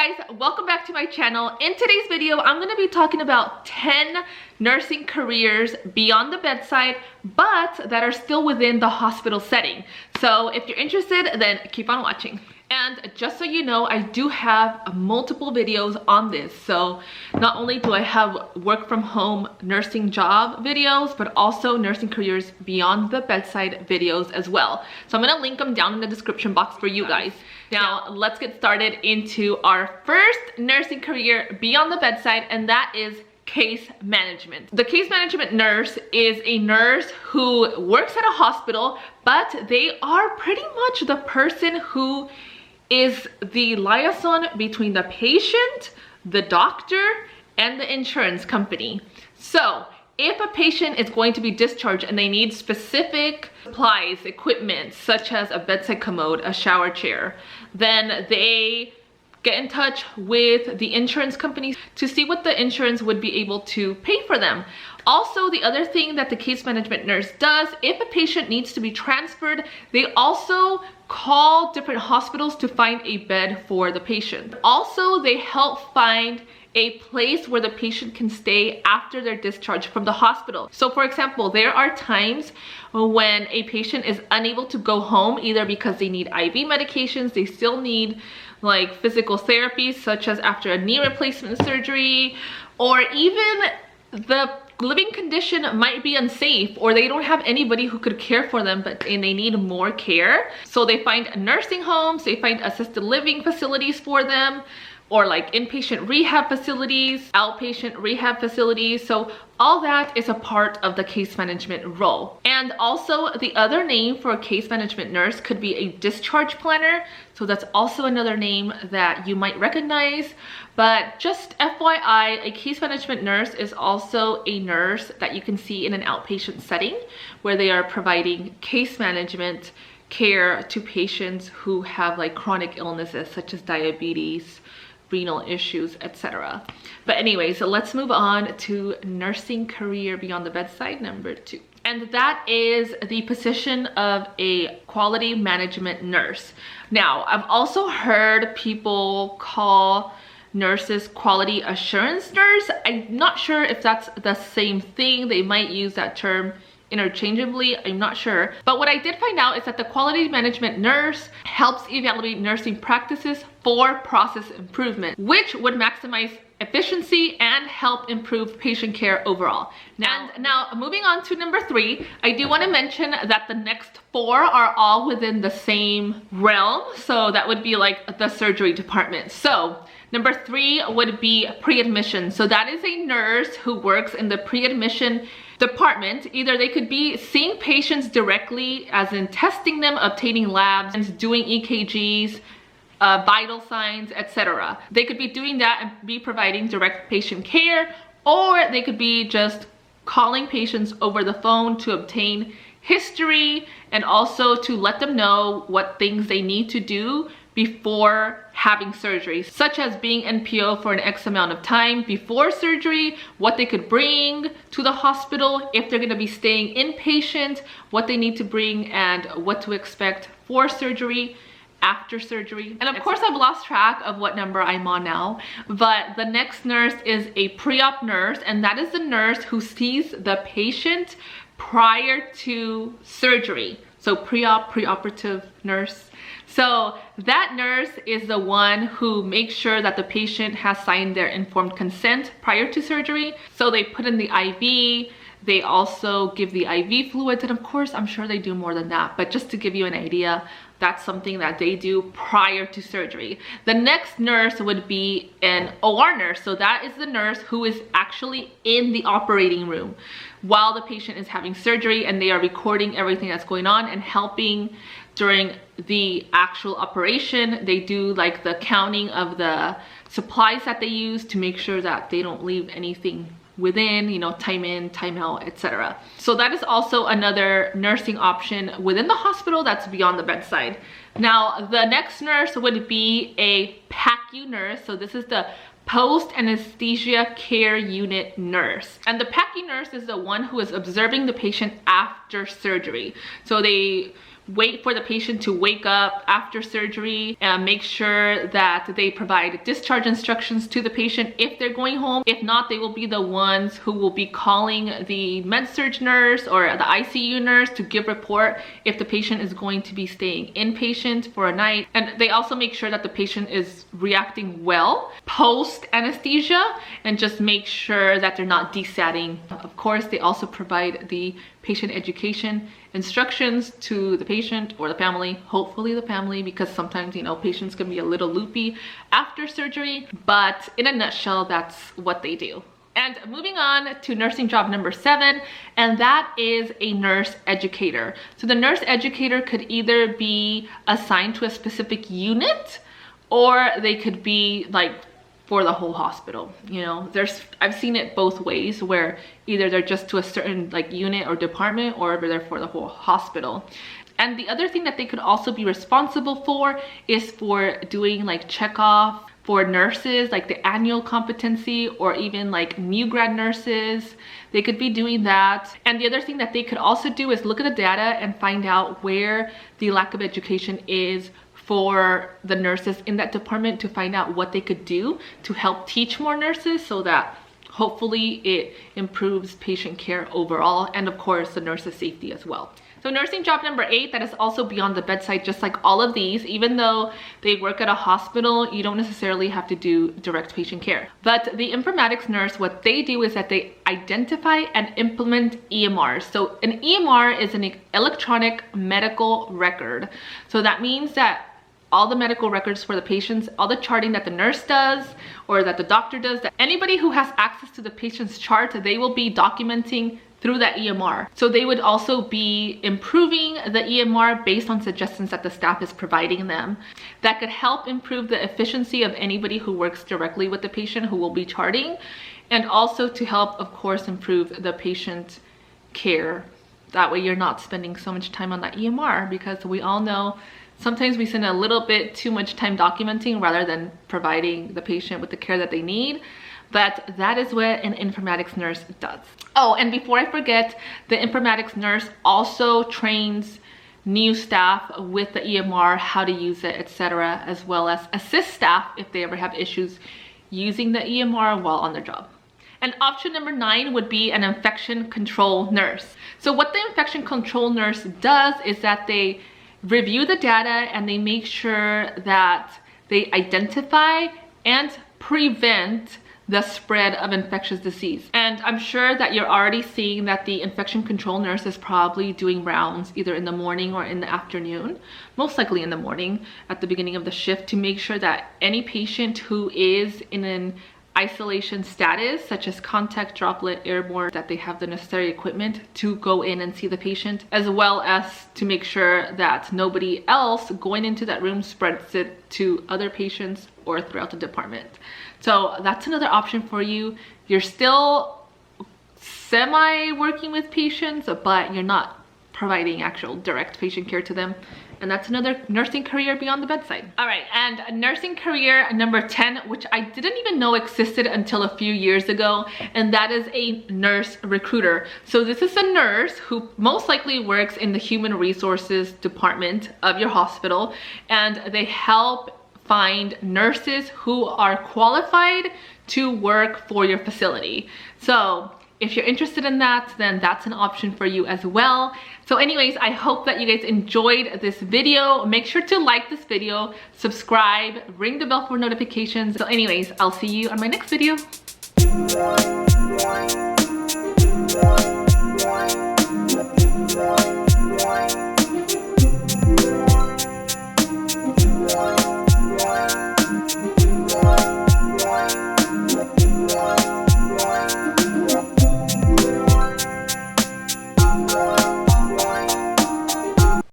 guys, welcome back to my channel. In today's video, I'm going to be talking about 10 nursing careers beyond the bedside, but that are still within the hospital setting. So if you're interested, then keep on watching. And just so you know, I do have multiple videos on this. So not only do I have work from home nursing job videos, but also nursing careers beyond the bedside videos as well. So I'm going to link them down in the description box for you guys. Now let's get started into our first nursing career beyond the bedside, and that is case management. The case management nurse is a nurse who works at a hospital, but they are pretty much the person who is the liaison between the patient, the doctor, and the insurance company. So if a patient is going to be discharged and they need specific supplies, equipment, such as a bedside commode, a shower chair, then they get in touch with the insurance companies to see what the insurance would be able to pay for them. Also, the other thing that the case management nurse does, if a patient needs to be transferred, they also call different hospitals to find a bed for the patient. Also, they help find a place where the patient can stay after their discharge from the hospital. So for example, there are times when a patient is unable to go home, either because they need IV medications, they still need like physical therapy, such as after a knee replacement surgery, or even the living condition might be unsafe, or they don't have anybody who could care for them, and they need more care. So they find nursing homes, they find assisted living facilities for them, or like inpatient rehab facilities, outpatient rehab facilities. So all that is a part of the case management role. And also the other name for a case management nurse could be a discharge planner. So that's also another name that you might recognize. But just FYI, a case management nurse is also a nurse that you can see in an outpatient setting where they are providing case management care to patients who have like chronic illnesses such as diabetes, renal issues, etc. But anyways, so let's move on to nursing career beyond the bedside number 2. And that is the position of a quality management nurse. Now, I've also heard people call nurses quality assurance nurse. I'm not sure if that's the same thing. They might use that term interchangeably, I'm not sure. But what I did find out is that the quality management nurse helps evaluate nursing practices for process improvement, which would maximize efficiency and help improve patient care overall. Now moving on to number 3, I do want to mention that the next 4 are all within the same realm. So that would be like the surgery department. So number 3 would be pre-admission. So that is a nurse who works in the pre-admission department. Either they could be seeing patients directly, as in testing them, obtaining labs, and doing EKGs, vital signs, etc. They could be doing that and be providing direct patient care, or they could be just calling patients over the phone to obtain history and also to let them know what things they need to do before having surgery, such as being NPO for an X amount of time before surgery, what they could bring to the hospital if they're going to be staying inpatient, what they need to bring, and what to expect for surgery, after surgery. And of course, I've lost track of what number I'm on now, but the next nurse is a pre-op nurse, and that is the nurse who sees the patient prior to surgery. So pre-op, pre-operative nurse. So that nurse is the one who makes sure that the patient has signed their informed consent prior to surgery. So they put in the IV, they also give the IV fluids, and of course, I'm sure they do more than that, but just to give you an idea, that's something that they do prior to surgery. The next nurse would be an OR nurse. So that is the nurse who is actually in the operating room while the patient is having surgery, and they are recording everything that's going on and helping during the actual operation. They do like the counting of the supplies that they use to make sure that they don't leave anything within, you know, time in, time out, etc. So that is also another nursing option within the hospital that's beyond the bedside. Now, the next nurse would be a PACU nurse. So this is the post anesthesia care unit nurse. And the PACU nurse is the one who is observing the patient after surgery. So they wait for the patient to wake up after surgery and make sure that they provide discharge instructions to the patient if they're going home. If not, they will be the ones who will be calling the med-surg nurse or the ICU nurse to give report if the patient is going to be staying inpatient for a night. And they also make sure that the patient is reacting well post anesthesia and just make sure that they're not desatting. Of course, they also provide the patient education instructions to the patient or the family, hopefully the family, because sometimes, you know, patients can be a little loopy after surgery, but in a nutshell, that's what they do. And moving on to nursing job number 7, and that is a nurse educator. So the nurse educator could either be assigned to a specific unit or they could be like for the whole hospital. You know, I've seen it both ways, where either they're just to a certain like unit or department, or they're for the whole hospital. And the other thing that they could also be responsible for is for doing like checkoff for nurses, like the annual competency, or even like new grad nurses. They could be doing that. And the other thing that they could also do is look at the data and find out where the lack of education is for the nurses in that department, to find out what they could do to help teach more nurses, so that hopefully it improves patient care overall, and of course the nurses' safety as well. So nursing job number 8, that is also beyond the bedside, just like all of these. Even though they work at a hospital, you don't necessarily have to do direct patient care. But the informatics nurse, what they do is that they identify and implement EMRs. So an EMR is an electronic medical record. So that means that all the medical records for the patients, all the charting that the nurse does or that the doctor does, that anybody who has access to the patient's chart, they will be documenting through that EMR. So they would also be improving the EMR based on suggestions that the staff is providing them. That could help improve the efficiency of anybody who works directly with the patient who will be charting, and also to help, of course, improve the patient care. That way you're not spending so much time on that EMR, because we all know sometimes we spend a little bit too much time documenting rather than providing the patient with the care that they need. But that is what an informatics nurse does. Oh, and before I forget, the informatics nurse also trains new staff with the EMR, how to use it, etc., as well as assist staff if they ever have issues using the EMR while on their job. And option number 9 would be an infection control nurse. So what the infection control nurse does is that they review the data and they make sure that they identify and prevent the spread of infectious disease. And I'm sure that you're already seeing that the infection control nurse is probably doing rounds either in the morning or in the afternoon, most likely in the morning at the beginning of the shift, to make sure that any patient who is in an isolation status, such as contact, droplet, airborne, that they have the necessary equipment to go in and see the patient, as well as to make sure that nobody else going into that room spreads it to other patients or throughout the department. So that's another option for you. You're still semi working with patients, but you're not providing actual direct patient care to them. And that's another nursing career beyond the bedside. All right, and nursing career number 10, which I didn't even know existed until a few years ago, and that is a nurse recruiter. So this is a nurse who most likely works in the human resources department of your hospital, and they help find nurses who are qualified to work for your facility. So if you're interested in that, then that's an option for you as well. So anyways, I hope that you guys enjoyed this video. Make sure to like this video, subscribe, ring the bell for notifications. So anyways, I'll see you on my next video.